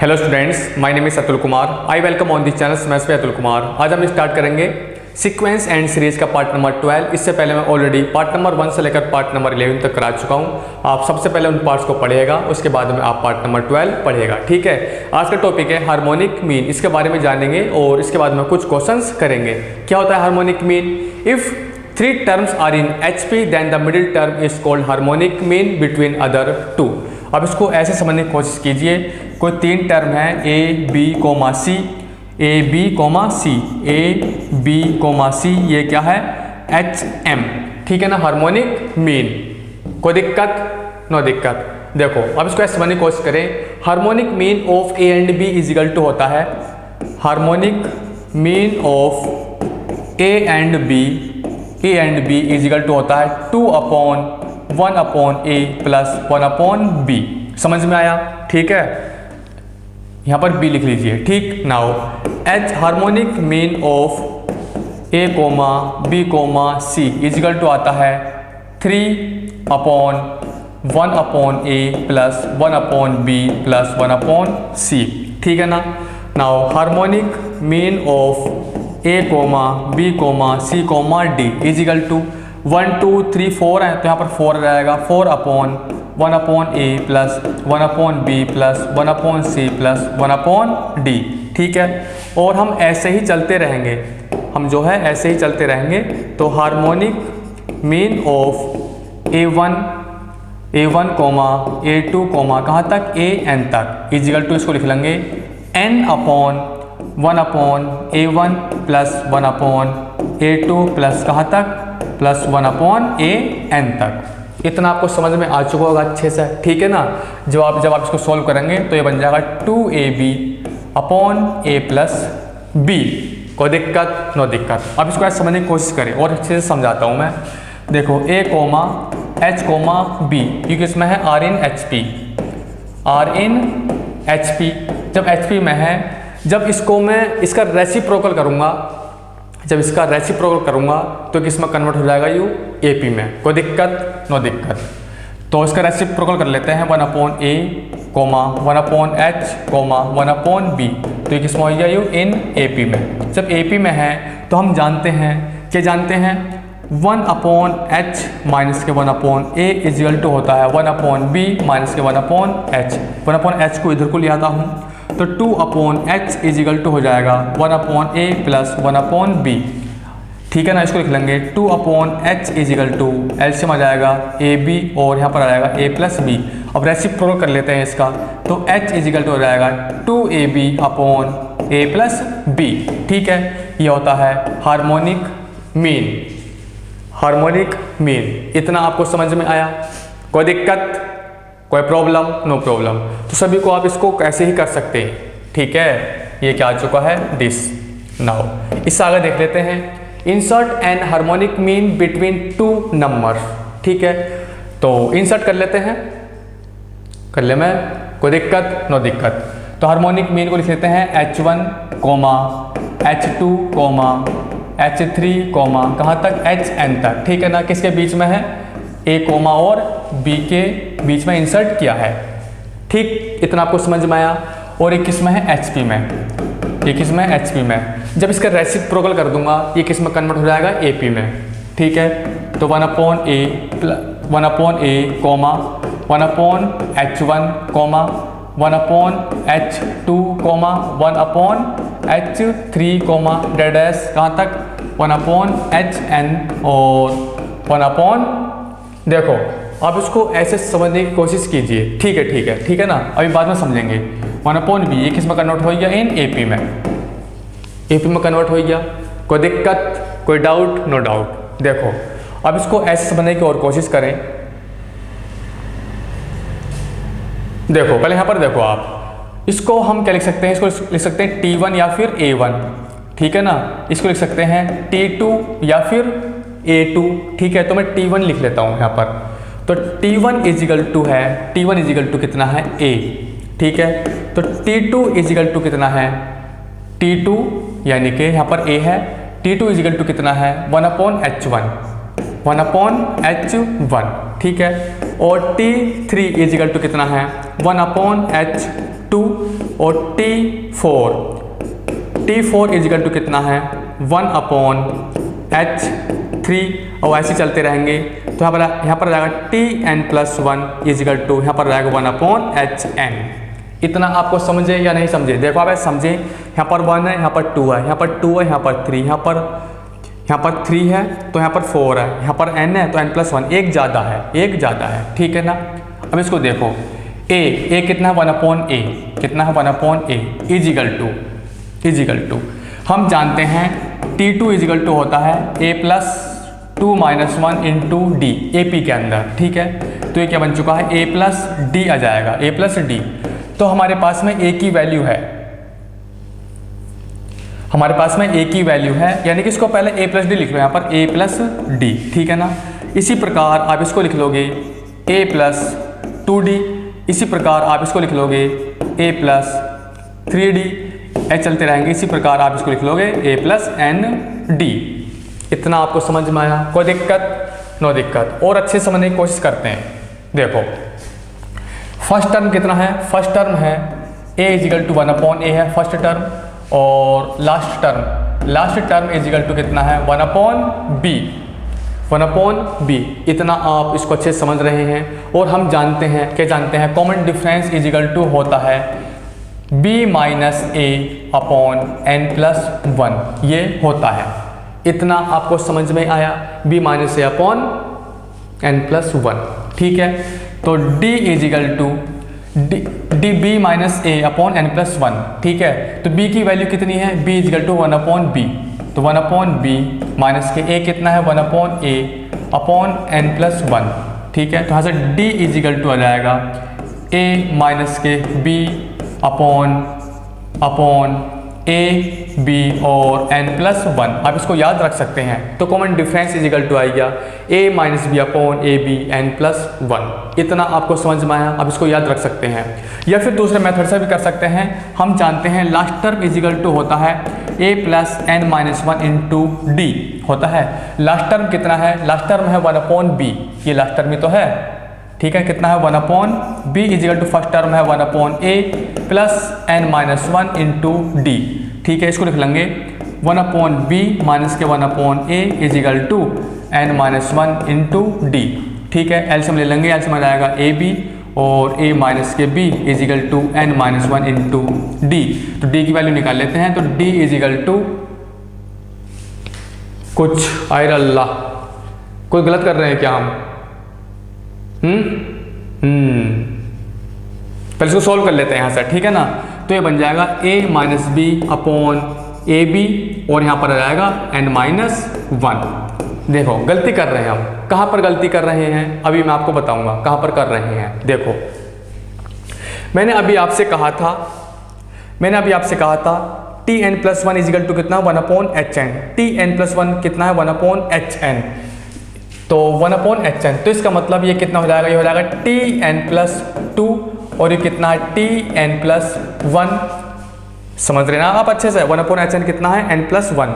Hello students, my name is Atul Kumar. I welcome on this channel maths पे अतुल कुमार। आज हम start करेंगे सीक्वेंस एंड सीरीज का पार्ट नंबर 12। इससे पहले मैं ऑलरेडी पार्ट नंबर 1 से लेकर पार्ट नंबर 11 तक करा चुका हूँ। आप सबसे पहले उन पार्ट्स को पढ़िएगा, उसके बाद में आप पार्ट नंबर 12 पढ़िएगा। ठीक है, आज का टॉपिक है हार्मोनिक मीन। इसके बारे में जानेंगे और इसके बाद में कुछ क्वेश्चंस करेंगे। क्या होता है harmonic mean? If 3 terms are in HP then the middle term is called harmonic mean between other 2। अब इसको ऐसे समझने की कोशिश कीजिए। कोई 3 टर्म है A B C, A B C, A B C, ये क्या है? HM। ठीक है ना, हार्मोनिक मीन। कोई दिक्कत? नो दिक्कत। देखो अब इसको ऐसे समझने की कोशिश करें। Harmonic mean of A and B is equal to होता है harmonic mean of A and B is equal to होता है 2/1/A प्लस 1/B। समझ में आया? ठीक है, यहाँ पर B लिख लीजिए। ठीक, now H harmonic mean of A, B, C is equal to आता है 3/1/A plus 1/B plus 1/C। ठीक है ना। Now harmonic mean of A, B, C, D is equal to 1 2 3 4 है, तो यहाँ पर 4 रहेगा। 4/1/A plus 1/B plus 1/C plus 1/D। ठीक है, और हम ऐसे ही चलते रहेंगे। हम जो है ऐसे ही चलते रहेंगे। तो harmonic mean of A1, A2, कहाँ तक? AN तक इज इक्वल टू, इसको लिख लेंगे n/1/A1 प्लस 1/A2 प्लस कहाँ तक? प्लस 1/AN तक। इतना आपको समझ में आ चुका होगा अच्छे से। ठीक है ना। जब आप इसको सॉल्व करेंगे तो ये बन जाएगा 2AB/A प्लस B। कोई दिक्कत? नो दिक्कत। अब इसको ऐसे समझने की कोशिश करें और अच्छे से समझाता हूँ मैं। देखो A, H, B, क्योंकि इसमें है R in HP। जब HP में है, जब इसको मैं इसका रेसिप्रोकल करूँगा, तो किस में कन्वर्ट हो जाएगा? AP में। कोई दिक्कत? नो दिक्कत। तो इसका रेसिप्रोकल कर लेते हैं 1/A, 1/H, 1/B। तो ये किस में हो गया? इन AP में। जब AP में है तो हम जानते हैं, क्या जानते हैं? 1/H माइनस के 1/A इज इक्वल टू होता है 1/B माइनस के 1/H। 1/H को इधर को ले आता हूँ, तो 2/H इज इक्वल टू हो जाएगा 1/A प्लस 1/B। ठीक है ना। इसको लिख लेंगे 2/H is equal to, LCM आ जाएगा AB और यहाँ पर आ जाएगा A प्लस B। अब रेसिप्रोकल कर लेते हैं इसका, तो H इज इक्वल टू हो जाएगा 2AB/A प्लस B। ठीक है, ये होता है हार्मोनिक मीन। इतना आपको समझ में आया? कोई दिक्कत? कोई प्रॉब्लम? No problem. तो सभी को आप इसको कैसे ही कर सकते हैं। ठीक है, ये क्या आ चुका है? दिस। नाउ इससे आगे देख लेते हैं। Insert n harmonic mean between 2 number. ठीक है, तो इंसर्ट कर लेते हैं। कर ले मैं? कोई दिक्कत? नो दिक्कत। तो हार्मोनिक मीन को लिख लेते हैं H1, H2, H3, कहाँ तक? HN तक। ठीक है ना। किसके बीच में है? A, और B के बीच में इंसर्ट किया है। ठीक, इतना आपको समझ में आया? और एक किस में है? HP में। ये किस में? HP में। जब इसका रेसिप्रोकल कर दूंगा, ये किस में कन्वर्ट हो जाएगा? AP में। ठीक है, तो 1/A, 1/H1, 1/H2, 1/H3, dash कहाँ तक? 1/HN और देखो अब इसको ऐसे समझने की कोशिश कीजिए। ठीक है ना। अभी बाद में समझेंगे। 1/B ये किस में कन्वर्ट हो गया? इन AP में। AP में कन्वर्ट हो गया। कोई दिक्कत? कोई डाउट? No doubt. देखो अब इसको ऐसे समझने की और कोशिश करें। देखो पहले यहाँ पर देखो, आप इसको हम क्या लिख सकते हैं? इसको लिख सकते हैं T1 या फिर A1। ठीक है ना। इसको लिख सकते हैं T2 या फिर A2। ठीक है, तो मैं T1 लिख लेता हूँ यहाँ पर। तो T1 इज इक्वल टू कितना है? A। ठीक है, तो T2 इज इक्वल टू कितना है? T2 यानी कि यहाँ पर A है। T2 इज इक्वल टू कितना है? 1/H1, 1/H1। ठीक है, और T3 इज इक्वल टू कितना है? 1/H 2 और T4 इजिकल टू कितना है 1/H3 और ऐसे चलते रहेंगे। तो यहाँ पर रहेगा Tn+1 इजिकल टू यहाँ पर रहेगा 1/Hn। इतना आपको समझे या नहीं समझे? देखो आप समझे, यहाँ पर 1 है, यहाँ पर 2 है, यहाँ पर 2 है, यहाँ पर 3, यहाँ पर 3 है, तो यहाँ पर 4 है, यहाँ पर n है तो n+1 एक ज़्यादा है, ठीक है ना। अब इसको देखो, a कितना है 1/a, कितना है 1/a इजिकल टू हम जानते हैं T2 इजिकल टू होता है a+2 - 1 इंटू डी AP के अंदर, ठीक है। तो ये क्या बन चुका है a+d आ जाएगा, a+d। तो हमारे पास में a की वैल्यू है, यानी कि इसको पहले a+d लिख लो, यहाँ पर a+d, ठीक है ना। इसी प्रकार आप इसको लिख लोगे a+2d, इसी प्रकार आप इसको लिख लोगे a+3d, ऐसे चलते रहेंगे। इसी प्रकार आप इसको लिख लोगे a+n_d। इतना आपको समझ में आया? कोई दिक्कत? नो दिक्कत। और अच्छे समझने की कोशिश करते हैं। देखो फर्स्ट टर्म कितना है, फर्स्ट टर्म है a इजिकल टू 1/a है फर्स्ट टर्म, और लास्ट टर्म इजिकल टू कितना है 1/b। इतना आप इसको अच्छे से समझ रहे हैं। और हम जानते हैं कॉमन डिफरेंस इजिकल टू होता है b - a/n+1, ये होता है। इतना आपको समझ में आया? b - a/n+1, ठीक है। तो d is equal to b - a/n+1, ठीक है। तो b की वैल्यू कितनी है, b इजिकल टू 1/b, तो 1/b माइनस के a कितना है 1/a/n+1, ठीक है। तो यहाँ से d इजिकल टू आ जाएगा a माइनस के b/a/b और n+1। आप इसको याद रख सकते हैं। तो कॉमन डिफरेंस इजिकल टू आएगा a - b/a/b n+1। इतना आपको समझ में आया? आप इसको याद रख सकते हैं, या फिर दूसरे मेथड से भी कर सकते हैं। हम जानते हैं लास्ट टर्म इजिकल टू होता है a+n-1 इंटू डी होता है। लास्ट टर्म कितना है, लास्ट टर्म है 1/b, ये लास्ट टर्म ही तो है, ठीक है। कितना है 1/b is equal to first term है 1/a+n-1 इंटू डी, ठीक है। इसको लिख लेंगे 1/b माइनस के 1/a is equal to n-1 into D, ठीक है। एलसीएम ले लेंगे, एलसीएम आ जाएगा ab और a माइनस के b is equal to n-1 into D. तो d की वैल्यू निकाल लेते हैं। तो d इजिकल टू कुछ आयर अल्लाह, कोई गलत कर रहे हैं क्या हम? पहले इसको सॉल्व कर लेते हैं यहाँ से, ठीक है ना। तो ये बन जाएगा a - b/ab और यहाँ पर आ जाएगा n-1। देखो गलती कर रहे हैं हम, कहाँ पर गलती कर रहे हैं अभी मैं आपको बताऊंगा कहाँ पर कर रहे हैं। देखो मैंने अभी आपसे कहा था Tn+1 इजिकल टू कितना 1/hn, Tn+1 कितना है 1/hn, तो 1/hn। तो इसका मतलब ये कितना हो जाएगा, ये हो जाएगा Tn+2 और ये कितना है Tn+1। समझ रहे ना आप अच्छे से? 1/hn कितना है n+1,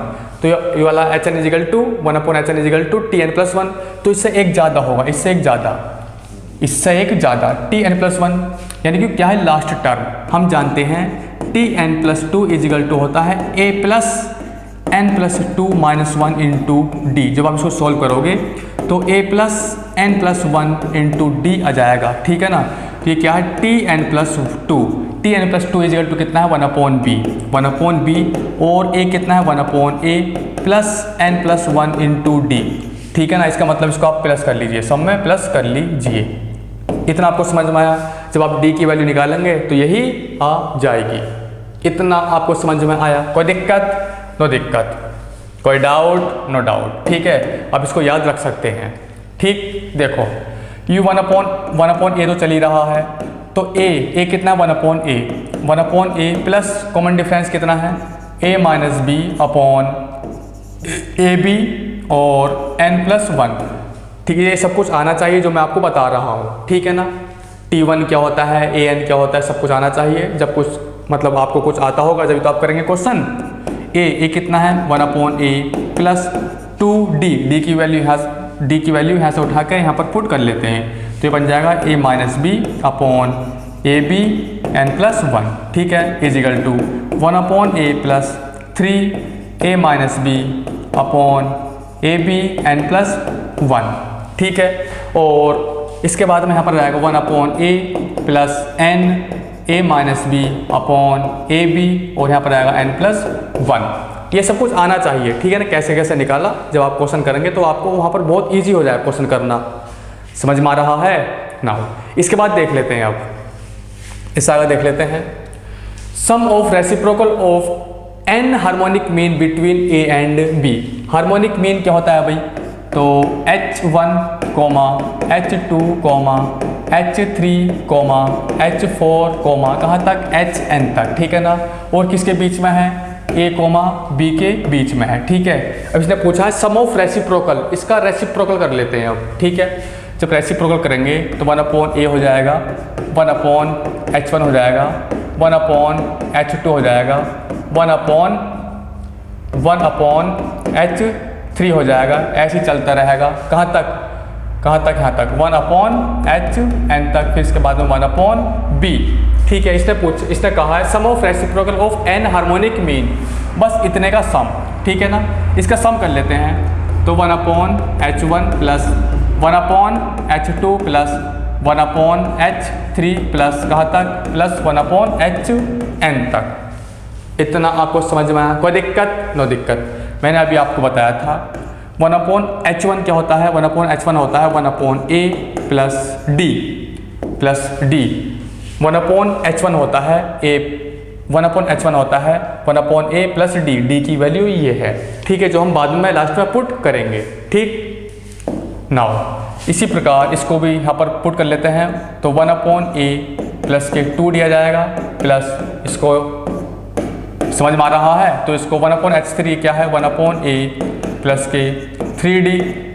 तो ये वाला hn is equal to 1/hn is equal to Tn+1। तो इससे एक ज़्यादा होगा, इससे एक ज़्यादा Tn+1, यानी कि क्या है लास्ट टर्म। हम जानते हैं Tn+2 इजिकल टू होता है a+n+2 - 1 इंटू डी। जब आप इसको सॉल्व करोगे तो a+n+1 इंटू डी आ जाएगा, ठीक है ना। तो ये क्या है Tn+2 इजिकल टू कितना है 1/b और a कितना है 1/a+n+1 इंटू डी, ठीक है ना। इसका मतलब इसको आप प्लस कर लीजिए, सब में प्लस कर लीजिए। इतना आपको समझ में आया? जब आप d की वैल्यू निकालेंगे तो यही आ जाएगी। इतना आपको समझ में आया? कोई दिक्कत? नो दिक्कत। कोई डाउट? नो डाउट, ठीक है। आप इसको याद रख सकते हैं, ठीक। देखो u 1/a तो चल ही रहा है, तो a कितना 1/a प्लस कॉमन डिफरेंस कितना है a - b/ab और n+1, ठीक है। ये सब कुछ आना चाहिए जो मैं आपको बता रहा हूँ, ठीक है ना। T1 क्या होता है, an क्या होता है, सब कुछ आना चाहिए। जब कुछ मतलब आपको कुछ आता होगा जब तो आप करेंगे क्वेश्चन। a कितना है 1/a प्लस 2d, d की वैल्यू यहाँ से उठा कर यहाँ पर पुट कर लेते हैं, तो ये बन जाएगा a - b/ab A B N plus one, ठीक है, is equal to 1/a plus 3a minus B upon A B N plus one, ठीक है। और इसके बाद में यहाँ पर रहेगा 1/a plus n a minus B upon A B, और यहाँ पर आएगा n प्लस वन। ये सब कुछ आना चाहिए, ठीक है ना। कैसे कैसे निकाला, जब आप क्वेश्चन करेंगे तो आपको वहाँ पर बहुत ईजी हो जाएगा क्वेश्चन करना। समझ में आ रहा है ना। इसके बाद देख लेते हैं, अब इससे आगे देख लेते हैं sum of reciprocal of n harmonic mean between a and b। Harmonic mean क्या होता है भाई, तो h1, h2, h3, h4, कहाँ तक, hn तक, ठीक है ना। और किसके बीच में है, a, b के बीच में है, ठीक है। अब इसने पूछा है सम ऑफ रेसिप्रोकल, इसका रेसिप्रोकल कर लेते हैं अब, ठीक है। जब रेसिप्रोकल करेंगे तो 1/a हो जाएगा, 1/h1 हो जाएगा, 1/h2 हो जाएगा, 1/h3 हो जाएगा, ऐसे ही चलता रहेगा। कहाँ तक, यहाँ तक 1/hn तक, फिर इसके बाद में 1/b, ठीक है। इसने कहा है sum of reciprocal of n harmonic mean, बस इतने का सम, ठीक है ना। इसका सम कर लेते हैं, तो 1/h1 plus 1/h2 plus 1/h3 plus कहाँ तक, प्लस 1/hn तक। इतना आपको समझ में आया, कोई दिक्कत, नो दिक्कत। मैंने अभी आपको बताया था 1/h1 क्या होता है, 1/h1 होता है 1/a plus d plus d। 1/h1 होता है a, 1/h1 होता है 1/a प्लस d, d की वैल्यू ये है, ठीक है, जो हम बाद में लास्ट में पुट करेंगे, ठीक। नाउ इसी प्रकार इसको भी यहाँ पर पुट कर लेते हैं, तो 1/a प्लस के 2 दिया जाएगा, प्लस इसको समझ में आ रहा है, तो इसको 1/h3 क्या है, 1/a प्लस के 3d,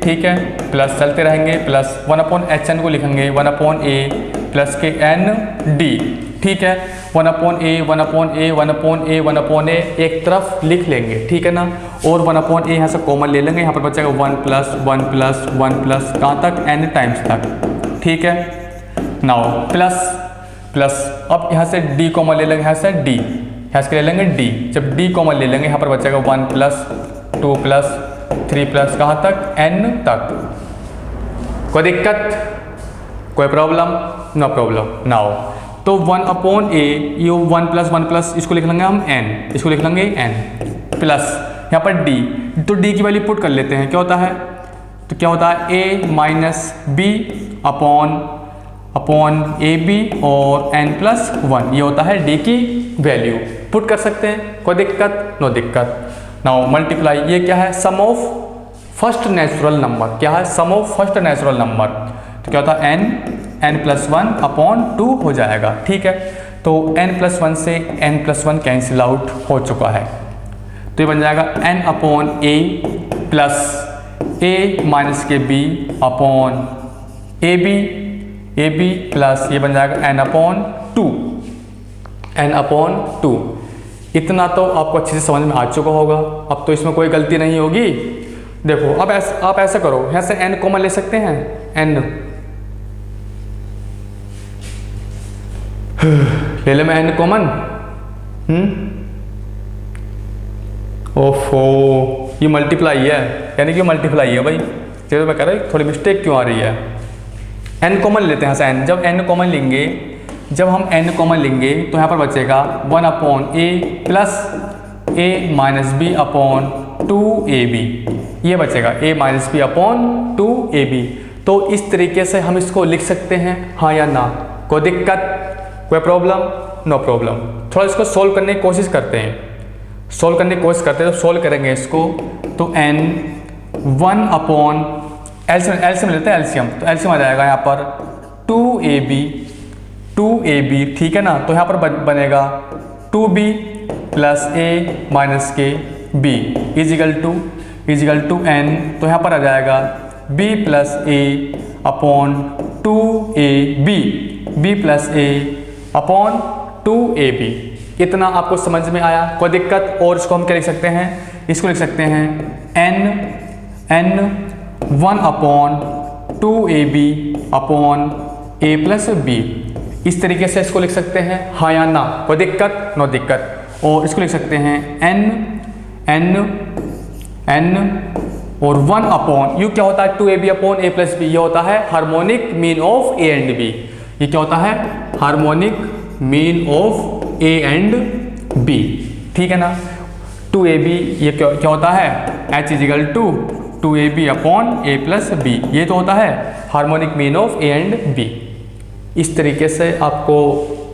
ठीक है, प्लस चलते रहेंगे, प्लस 1/hn को लिखेंगे 1/a प्लस के n d, ठीक है। 1/a एक तरफ लिख लेंगे, ठीक है ना। और 1/a यहाँ से कॉमन ले लेंगे, यहाँ पर बचेगा 1 प्लस 1 प्लस 1 प्लस कहाँ तक, n टाइम्स तक, ठीक है। नाउ प्लस अब यहाँ से d कॉमन ले लेंगे, यहाँ से d, यहाँ से ले लेंगे d। जब d कॉमन ले लेंगे, यहाँ पर बचेगा 1 प्लस 2 प्लस 3 प्लस कहाँ तक, n तक। कोई दिक्कत, कोई प्रॉब्लम, नो प्रॉब्लम। नाउ तो 1/a, ये 1 प्लस इसको लिख लेंगे हम n, इसको लिख लेंगे n प्लस यहाँ पर d, तो d की वैल्यू पुट कर लेते हैं, क्या होता है, तो क्या होता है a minus B upon A B और n प्लस 1, ये होता है d की वैल्यू, पुट कर सकते हैं, कोई दिक्कत, नो दिक्कत। नाउ मल्टीप्लाई, ये क्या है, sum of first natural number, क्या है, sum of first natural number, तो क्या होता है n प्लस 1 अपॉन 2 हो जाएगा, ठीक है। तो n प्लस 1 से n प्लस 1 कैंसिल आउट हो चुका है, तो ये बन जाएगा n upon a plus a minus के b upon A B plus ये बन जाएगा n अपॉन 2। इतना तो आपको अच्छे से समझ में आ चुका होगा, अब तो इसमें कोई गलती नहीं होगी। देखो अब आप ऐसा करो, यहाँ से n कॉमन ले सकते हैं, n ले ले मैं n कॉमन, ओफो ये मल्टीप्लाई है, यानी कि मल्टीप्लाई है भाई, चलो मैं कह रहा हूँ थोड़ी मिस्टेक क्यों आ रही है। n कॉमन लेते हैं यहाँ से n, जब n कॉमन लेंगे, जब हम n कॉमन लेंगे तो यहाँ पर बचेगा 1/a plus a minus B upon 2ab, ये बचेगा a minus B upon 2ab। तो इस तरीके से हम इसको लिख सकते हैं, हाँ या ना, कोई दिक्कत, कोई प्रॉब्लम, नो प्रॉब्लम। थोड़ा इसको सोल्व करने की कोशिश करते हैं, तो सोल्व करेंगे इसको, तो n 1 अपॉन एलसीएम लेते हैं, एलसीएम, तो एलसीएम आ जाएगा यहाँ पर 2ab, ठीक है ना। तो यहाँ पर बनेगा 2b प्लस a माइनस के b इजिकल टू n, तो यहाँ पर आ जाएगा b plus a upon 2ab, b plus a upon 2ab। इतना आपको समझ में आया, कोई दिक्कत। और इसको हम क्या लिख सकते हैं, इसको लिख सकते हैं n 1 upon 2ab upon a plus b, इस तरीके से इसको लिख सकते हैं, हाँ या ना, कोई दिक्कत, नो दिक्कत। और इसको लिख सकते हैं n और 1 अपॉन यू क्या होता है 2ab upon a plus B, ये होता है harmonic mean of a and b। ये क्या होता है harmonic mean of a and b, ठीक है ना। 2ab ये क्या होता है h is equal to 2ab upon a plus B, ये तो होता है harmonic mean of a and b। इस तरीके से आपको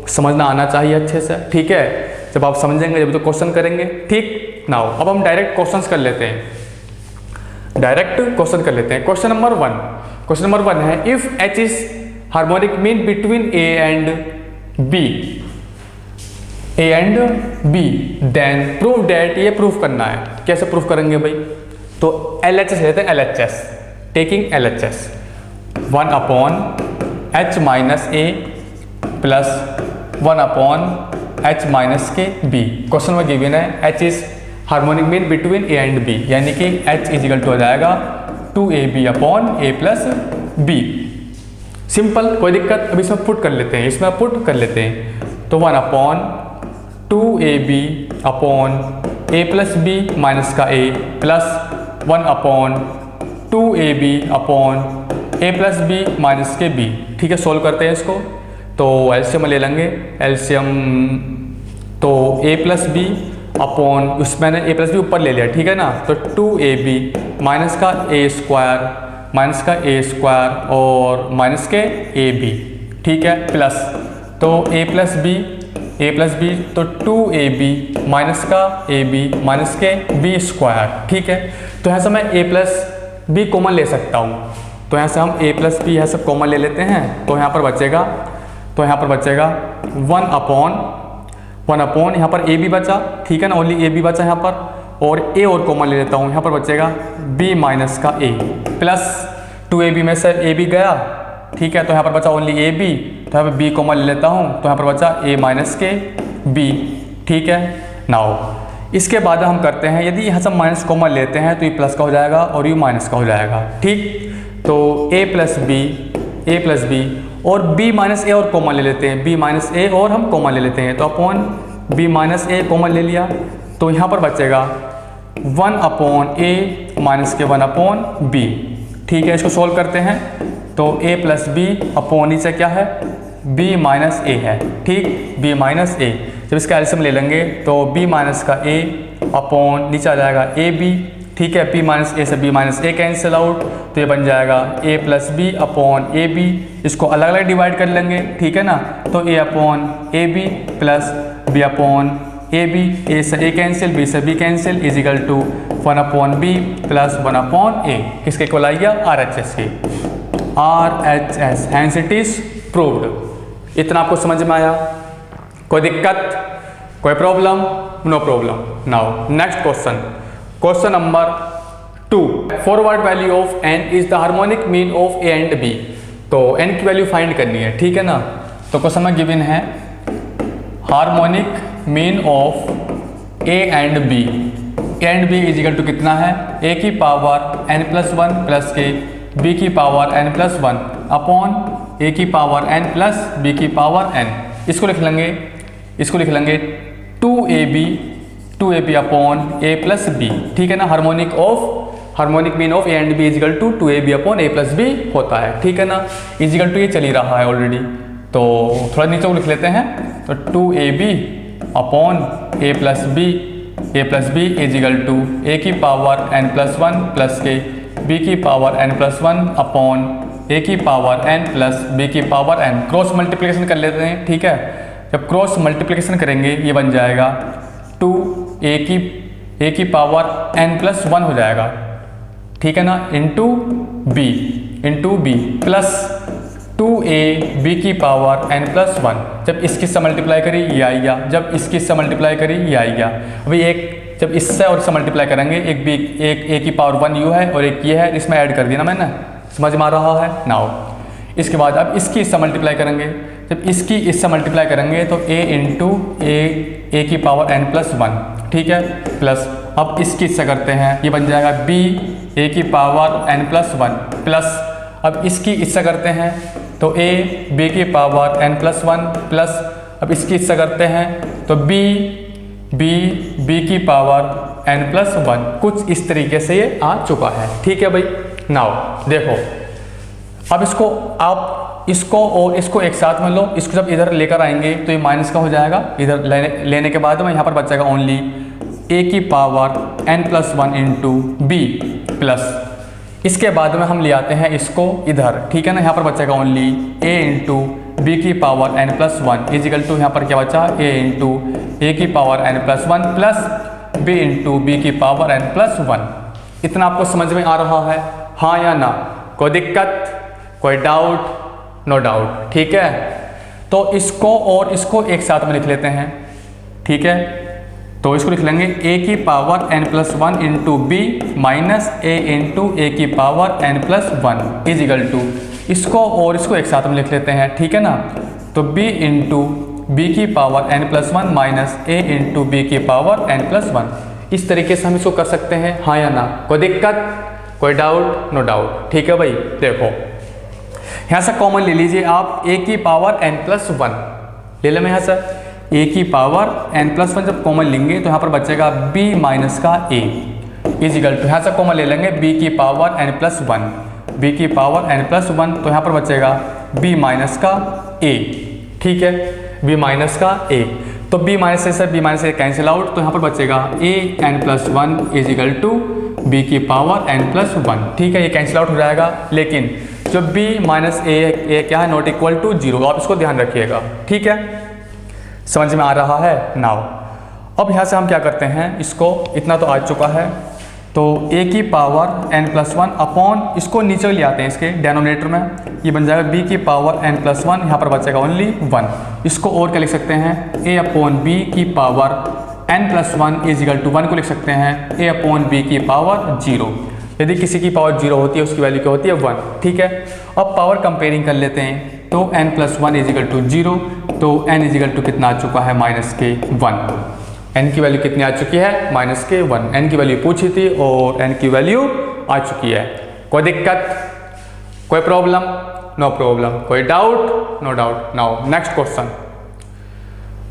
समझना आना चाहिए अच्छे से, ठीक है। जब आप समझेंगे जब तो क्वेश्चन करेंगे, ठीक। नाउ अब हम डायरेक्ट क्वेश्चंस कर लेते हैं, डायरेक्ट क्वेश्चन कर लेते हैं। क्वेश्चन नंबर 1, क्वेश्चन नंबर 1 है if h is harmonic mean between a and b then prove that, ये प्रूफ करना है। कैसे प्रूफ करेंगे भाई, तो LHS लेते हैं, LHS taking LHS 1 upon h minus a plus 1 upon h minus के b। क्वेश्चन में गिवन है h is harmonic mean between a and b, यानी कि h इजिकल टू हो जाएगा 2ab upon a plus b। Simple, कोई दिक्कत। अब इसमें पुट कर लेते हैं, इसमें पुट कर लेते हैं। तो 1 upon 2ab upon a plus b minus का a plus 1 upon 2ab upon a plus b minus के b, ठीक है। सोल्व करते हैं इसको, तो एलसीएम ले लेंगे। एलसीएम तो a प्लस बी अपॉन, उसमें मैंने a प्लस बी ऊपर ले लिया, ठीक है ना। तो 2ab माइनस का a स्क्वायर और माइनस के ab, ठीक है, प्लस तो a प्लस बी तो 2ab माइनस का ab माइनस के b स्क्वायर, ठीक है। तो यहाँ से मैं a प्लस बी कॉमन ले सकता हूँ, तो यहाँ से हम a प्लस बी यहाँ से कॉमन ले लेते हैं। तो यहाँ पर बचेगा 1 अपॉन यहाँ पर a भी बचा, ठीक है ना, ओनली a भी बचा यहाँ पर, और a और कॉमन ले लेता हूँ। यहाँ पर बचेगा b माइनस का a प्लस 2ab में से a भी गया, ठीक है। तो यहाँ पर बचा ओनली a b, तो यहाँ पर b कॉमन ले लेता हूँ, तो यहाँ पर बचा a माइनस के b, ठीक है। नाउ इसके बाद हम करते हैं, यदि यहाँ से माइनस कॉमन लेते हैं तो ये प्लस का हो जाएगा और यू माइनस का हो जाएगा, ठीक। तो a प्लस बी और b माइनस ए और कॉमन ले लेते हैं, b माइनस ए और हम कॉमन ले लेते हैं, तो अपॉन b माइनस ए कॉमन ले लिया। तो यहाँ पर बचेगा 1 अपॉन a माइनस के 1 अपॉन b, ठीक है। इसको सोल्व करते हैं, तो a प्लस बी अपॉन नीचे क्या है b माइनस ए है, ठीक, b माइनस ए। जब इसका एलसीएम ले लेंगे तो b माइनस का a अपॉन नीचे आ जाएगा ए बी, ठीक है। p माइनस ए से b minus A cancel out, तो ये बन जाएगा a plus B upon A B. इसको अलग अलग डिवाइड कर लेंगे, ठीक है ना। तो a upon A B plus b upon A B, a से a कैंसिल, b से b cancel, is equal to 1 upon b plus 1 upon a। किसके इक्वल आएगा RHS के, RHS, hence it is proved. इतना आपको समझ में आया, कोई दिक्कत, कोई problem, no problem. Now next question, question number 2, for what value of n is the harmonic mean of a and b। तो n की वैल्यू फाइंड करनी है, ठीक है ना। तो क्वेश्चन में गिवन है harmonic mean of a and b is equal to कितना है, a की पावर n प्लस 1 प्लस के b की power n plus 1 upon a की पावर n प्लस b की पावर n। इसको लिख लेंगे 2ab upon a plus b, ठीक है ना। Harmonic mean of a and b is equal to 2ab upon a plus b होता है, ठीक है ना। इजिकल टू ये चल ही रहा है ऑलरेडी, तो थोड़ा नीचे को लिख लेते हैं। तो 2ab upon a plus b is equal to a की पावर n प्लस 1 प्लस के b की power n plus 1 upon a की पावर n प्लस b की पावर n। क्रॉस मल्टीप्लिकेशन कर लेते हैं, ठीक है। जब क्रॉस मल्टीप्लिकेशन करेंगे ये बन जाएगा 2a की पावर n प्लस 1 हो जाएगा, ठीक है ना, इंटू b प्लस 2ab की पावर n प्लस 1। जब इसकी से मल्टीप्लाई करी ये आएगा, जब इसकी से मल्टीप्लाई करी ये आएगा। अभी एक जब इससे और इससे मल्टीप्लाई करेंगे, एक a की पावर 1 u है और एक ये है, इसमें ऐड कर दिया ना मैंने, समझ में आ रहा है। नाउ इसके बाद अब इसकी इससे मल्टीप्लाई करेंगे, जब इसकी इससे मल्टीप्लाई करेंगे तो a इंटू a की पावर n प्लस 1, ठीक है, प्लस अब इसकी इससे करते हैं, ये बन जाएगा b a की पावर n प्लस 1 प्लस अब इसकी इससे करते हैं तो a b की पावर n प्लस 1 प्लस, अब इसकी हिस्सा करते हैं तो b की पावर n प्लस 1, कुछ इस तरीके से ये आ चुका है। ठीक है भाई। नाउ देखो, अब इसको और इसको एक साथ में लो, इसको जब इधर लेकर आएंगे तो ये माइनस का हो जाएगा, इधर लेने के बाद में यहाँ पर बचेगा ओनली a की power n plus 1 into B plus, इसके बाद में हम ले आते हैं इसको इधर। ठीक है ना, यहाँ पर बचेगा ओनली a इंटू बी की power n plus 1 is equal to, यहाँ पर क्या बचा a इंटू ए की power n plus 1 plus b into B की पावर n प्लस 1। इतना आपको समझ में आ रहा है, हाँ या ना? कोई दिक्कत, कोई डाउट? No doubt. ठीक है, तो इसको और इसको एक साथ में लिख लेते हैं। ठीक है, तो इसको लिख लेंगे a की power n plus 1 into B minus a into A की power n plus 1 is equal to, इसको और इसको एक साथ में लिख लेते हैं। ठीक है ना, तो b इंटू बी की power n plus 1 minus a into B की पावर n प्लस 1। इस तरीके से हम इसको कर सकते हैं, हाँ या ना? कोई दिक्कत, कोई डाउट? No doubt. ठीक है भाई, देखो यहाँ से कॉमन ले लीजिए आप a की पावर n प्लस 1 ले लें। यहाँ से a की पावर n प्लस 1 जब कॉमन लेंगे तो यहाँ पर बचेगा b माइनस का a इजिकल टू, यहाँ से कॉमन ले लेंगे b की पावर n प्लस 1, b की पावर n प्लस 1, तो यहाँ पर बचेगा b माइनस का a। ठीक है, b माइनस का a, तो b माइनस से b माइनस से कैंसिल आउट, तो यहाँ पर बचेगा a n plus 1 is equal to b की पावर n प्लस 1। ठीक है, ये कैंसिल आउट हो जाएगा, लेकिन जो b माइनस ए क्या है, नॉट इक्वल टू 0, आप इसको ध्यान रखिएगा। ठीक है, समझ में आ रहा है? नाउ अब यहाँ से हम क्या करते हैं, इसको इतना तो आ चुका है, तो a की पावर n प्लस 1 अपॉन, इसको नीचे ले आते हैं इसके डिनोमिनेटर में, ये बन जाएगा b की पावर n प्लस 1, यहाँ पर बचेगा ओनली 1। इसको और क्या लिख सकते हैं, a अपॉन b की power n plus 1 is equal to 1 को लिख सकते हैं a अपॉन b की पावर 0। यदि किसी की पावर 0 होती है उसकी वैल्यू क्या होती है, 1। ठीक है, अब पावर कंपेयरिंग कर लेते हैं, तो n प्लस 1 इजिकल टू 0, तो n इजिकल टू कितना आ चुका है, माइनस के 1। n की वैल्यू कितनी आ चुकी है, माइनस के 1। n की वैल्यू पूछी थी और n की वैल्यू आ चुकी है। कोई दिक्कत, कोई प्रॉब्लम? No problem. कोई doubt? No doubt. Now next question,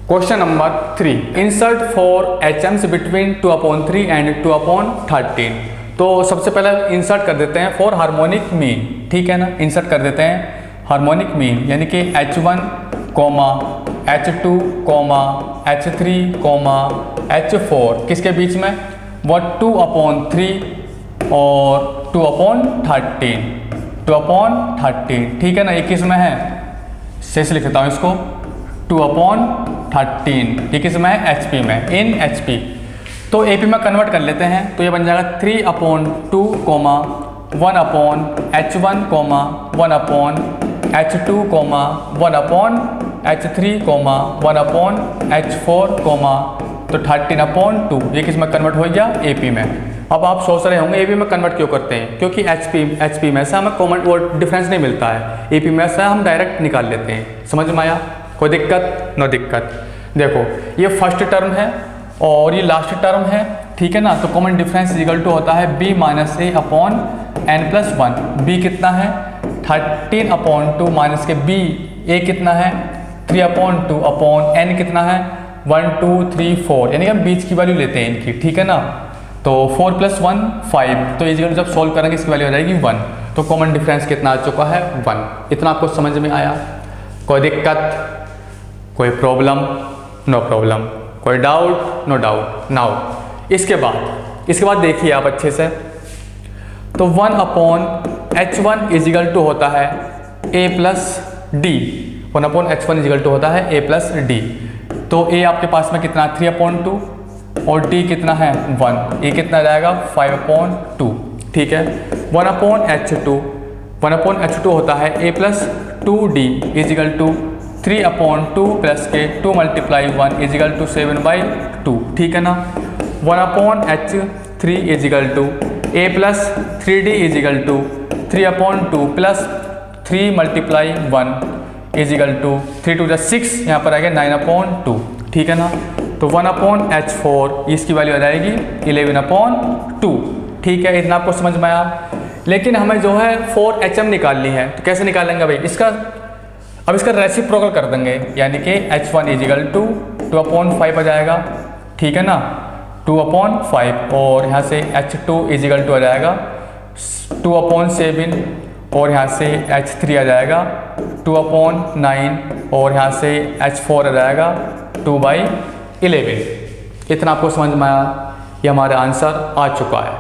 question number 3, insert 4 HMs between 2/3 and 2/13। तो सबसे पहले इंसर्ट कर देते हैं फॉर हार्मोनिक मीन। ठीक है ना, इंसर्ट कर देते हैं हार्मोनिक मीन, यानी कि H1, H2, H3, H4 किसके बीच में, वो 2/3 और 2/13, 2/13। ठीक है ना, ये किस में है, शेष लिख देता हूँ इसको, 2/13, ये किस में है, HP में, इन HP। तो AP में कन्वर्ट कर लेते हैं, तो ये बन जाएगा 3/2, 1/H1, 1/H2, 1/H3, 1/H4, तो 13/2, ये किस में कन्वर्ट हो गया, AP में। अब आप सोच रहे होंगे AP में कन्वर्ट क्यों करते हैं, क्योंकि HP में से हमें कॉमन वो डिफरेंस नहीं मिलता है, AP में से हम डायरेक्ट निकाल लेते हैं। समझ में आया? कोई दिक्कत? नो दिक्कत। देखो, ये फर्स्ट टर्म है और ये लास्ट टर्म है। ठीक है ना, तो कॉमन डिफरेंस इक्वल टू होता है b minus a upon n plus 1। b कितना है, 13/2 माइनस के b, a कितना है, 3/2 अपॉन n कितना है, 1 2 3 4, यानी कि हम बीच की वैल्यू लेते हैं इनकी। ठीक है ना, तो 4 + 1 5, तो इजिकल जब सॉल्व करेंगे इसकी वैल्यू आ जाएगी 1। तो कॉमन डिफरेंस कितना आ चुका है, 1। इतना आपको समझ में आया? कोई दिक्कत, कोई प्रॉब्लम? No problem. कोई डाउट? No doubt. नाउ इसके बाद देखिए आप अच्छे से, तो 1/H1 इजिकल टू होता है a plus D, 1/H1 is equal to होता है a प्लस डी। तो a आपके पास में कितना, 3/2 और d कितना है, 1, a कितना जाएगा, 5/2। ठीक है, 1/H2 होता है a plus 2d is equal to 3/2 plus के 2 × 1 इजिकल टू 7/2। ठीक है ना, 1/H3 is equal to a plus 3d is equal to 3/2 plus 3 × 1 is equal to 3 2 6, यहाँ पर आएगा 9/2। ठीक है ना, तो 1/H4 इसकी वैल्यू आ जाएगी 11/2। ठीक है, इतना आपको समझ में आया। लेकिन हमें जो है 4HM निकालनी है, तो कैसे निकालेंगे भाई, इसका अब इसका रेसिप्रोकल कर देंगे, यानी कि h1 इजिकल टू 2/5 आ जाएगा, ठीक है ना, 2/5, और यहाँ से h2 इजिकल टू आ जाएगा 2/7, और यहाँ से h3 आ जाएगा 2/9, और यहाँ से h4 आ जाएगा 2/11। इतना आपको समझ में आया? ये हमारा आंसर आ चुका है।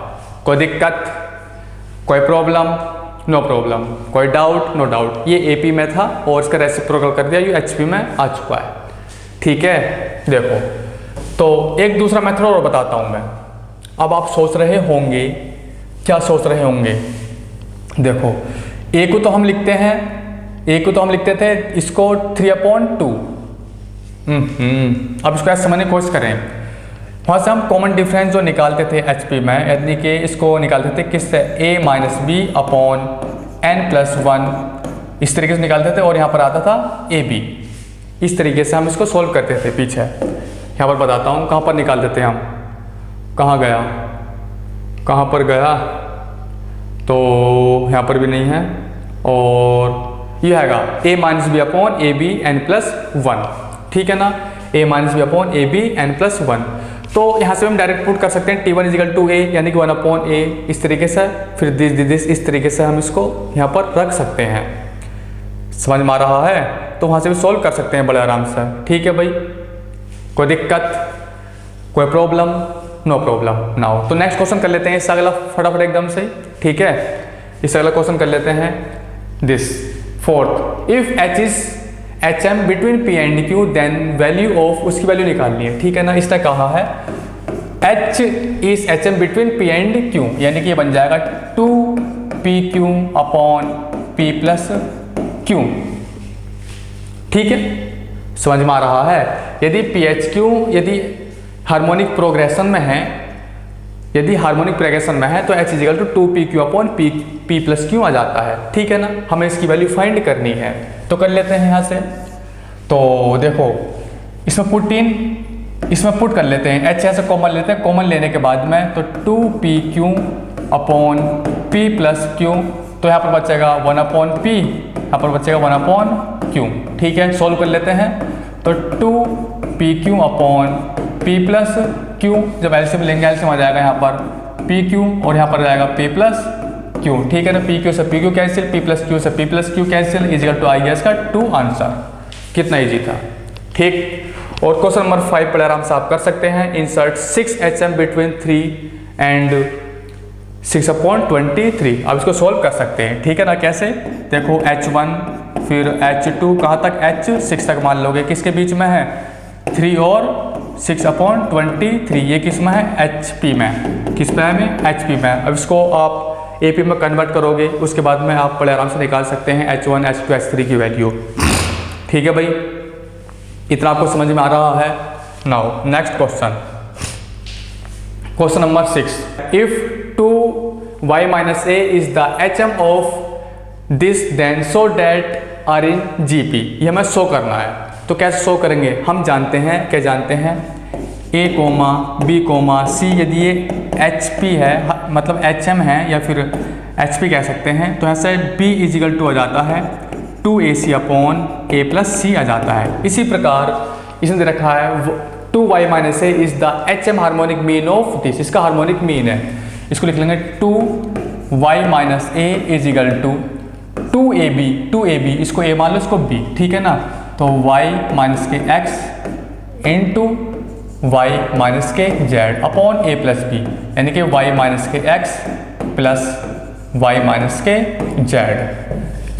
कोई दिक्कत, कोई प्रॉब्लम? No problem. कोई डाउट? No doubt. ये एपी में था और इसका रेसिप्रोकल कर दिया, ये एचपी में आ चुका है, ठीक है। देखो, तो एक दूसरा मेथड और बताता हूँ मैं। अब आप सोच रहे होंगे, क्या सोच रहे होंगे? देखो, ए को तो हम लिखते हैं, ए को तो हम लिखते थे इसको 3/2। अब इसको ऐसे समझने की कोशिश करें। वहाँ से हम कॉमन डिफरेंस जो निकालते थे एचपी में, यानी कि इसको निकालते थे किससे? a minus B upon n+1, इस तरीके से निकालते थे, और यहाँ पर आता था ए बी। इस तरीके से हम इसको सोल्व करते थे। पीछे यहाँ पर बताता हूँ कहाँ पर निकालते थे हम। कहाँ गया, कहाँ पर गया? तो यहाँ पर भी नहीं है, और ये हैगा a minus B upon A B n+1, ठीक है ना, a minus B upon A B n+1। तो यहाँ से हम डायरेक्ट पुट कर सकते हैं t1 इजिकल टू a, यानी कि 1/a, इस तरीके से, फिर दिस इस तरीके से हम इसको यहाँ पर रख सकते हैं। समझ में आ रहा है? तो वहाँ से भी सॉल्व कर सकते हैं बड़े आराम से, ठीक है भाई। कोई दिक्कत, कोई प्रॉब्लम? No problem. नाउ तो नेक्स्ट क्वेश्चन कर लेते हैं इससे अगला फटाफट एकदम से, ठीक है। इससे अगला क्वेश्चन कर लेते हैं this fourth. If h is HM between P and Q then value of, उसकी वैल्यू निकालनी है, ठीक है ना। इसने कहा है H is HM between P and Q, यानी कि ये बन जाएगा 2PQ upon P plus Q, ठीक है। समझ में आ रहा है? यदि PHQ यदि हार्मोनिक प्रोग्रेशन में है, यदि हार्मोनिक प्रोग्रेशन में है तो H is equal to 2PQ upon P plus Q आ जाता है, ठीक है ना। हमें इसकी वैल्यू फाइंड करनी है, तो कर लेते हैं यहाँ से। तो देखो, इसमें पुट कर लेते हैं, H ऐसे कॉमन लेते हैं, कॉमन लेने के बाद में तो 2PQ upon P plus Q, तो यहाँ पर बचेगा 1/P, यहाँ पर बचेगा 1/Q, ठीक है। सोल्व कर लेते हैं, तो 2PQ upon P plus Q, जब एलसीएम लेंगे एलसीएम आ जाएगा यहाँ पर PQ, और यहाँ पर जाएगा P प्लस Q, ठीक है ना। PQ से PQ cancel, P plus Q से P plus Q cancel, is equal to आ गया इसका 2 आंसर। कितना इजी था, ठीक। और क्वेश्चन नंबर 5 बड़े आराम से आप कर सकते हैं। Insert 6HM between 3 and 6/23। अब इसको सोल्व कर सकते हैं, ठीक है ना। कैसे? देखो, H1 फिर H2 कहाँ तक? H6 तक मान लोगे, किसके बीच में है? 3 और 6/23। ये किस में है? HP में। किस पे है? HP में। अब इसको आप AP में कन्वर्ट करोगे, उसके बाद में आप बड़े आराम से निकाल सकते हैं H1, H2, H3 की वैल्यू, ठीक है भाई। इतना आपको समझ में आ रहा है? Now next question, question number 6। If 2y minus a is the HM of this then so that are in GP। ये हमें शो करना है, तो कैसे शो करेंगे? हम जानते हैं, क्या जानते हैं? A, B, C, यदि ये HP है, मतलब HM है या फिर HP कह सकते हैं, तो यहाँ से B इजिकल टू आ जाता है 2AC upon A plus C आ जाता है। इसी प्रकार इसने दे रखा है 2y minus a is the HM harmonic mean of this, इसका हार्मोनिक मीन है। इसको लिख लेंगे 2y minus a is equal to 2ab, इसको a मान लो, इसको b, ठीक है ना। तो y माइनस के x इंटू y माइनस के z upon a plus b, यानी कि y माइनस के x प्लस y माइनस के z।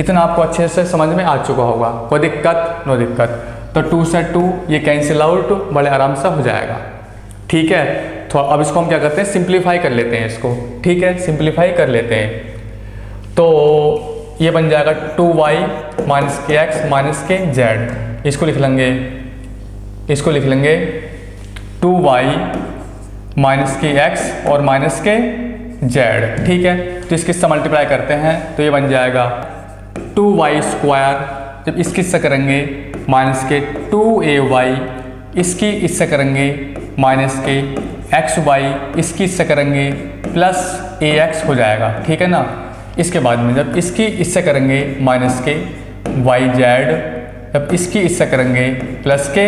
इतना आपको अच्छे से समझ में आ चुका होगा, कोई दिक्कत? नो दिक्कत। तो 2 से 2 ये कैंसिल आउट बड़े आराम से हो जाएगा, ठीक है। तो अब इसको हम क्या करते हैं? सिंप्लीफाई कर लेते हैं इसको, ठीक है, सिंप्लीफाई कर लेते हैं। तो ये बन जाएगा 2y माइनस के x माइनस के z। इसको लिख लेंगे 2y माइनस के x और माइनस के z, ठीक है। तो इसके से मल्टीप्लाई करते हैं तो ये बन जाएगा 2y स्क्वायर, जब इसकी इससे करेंगे माइनस के 2ay, इसकी इससे करेंगे माइनस के xy, इसकी इससे करेंगे प्लस ax हो जाएगा, ठीक है ना। इसके बाद में जब इसकी इससे करेंगे माइनस के yz अब इसकी इससे करेंगे प्लस के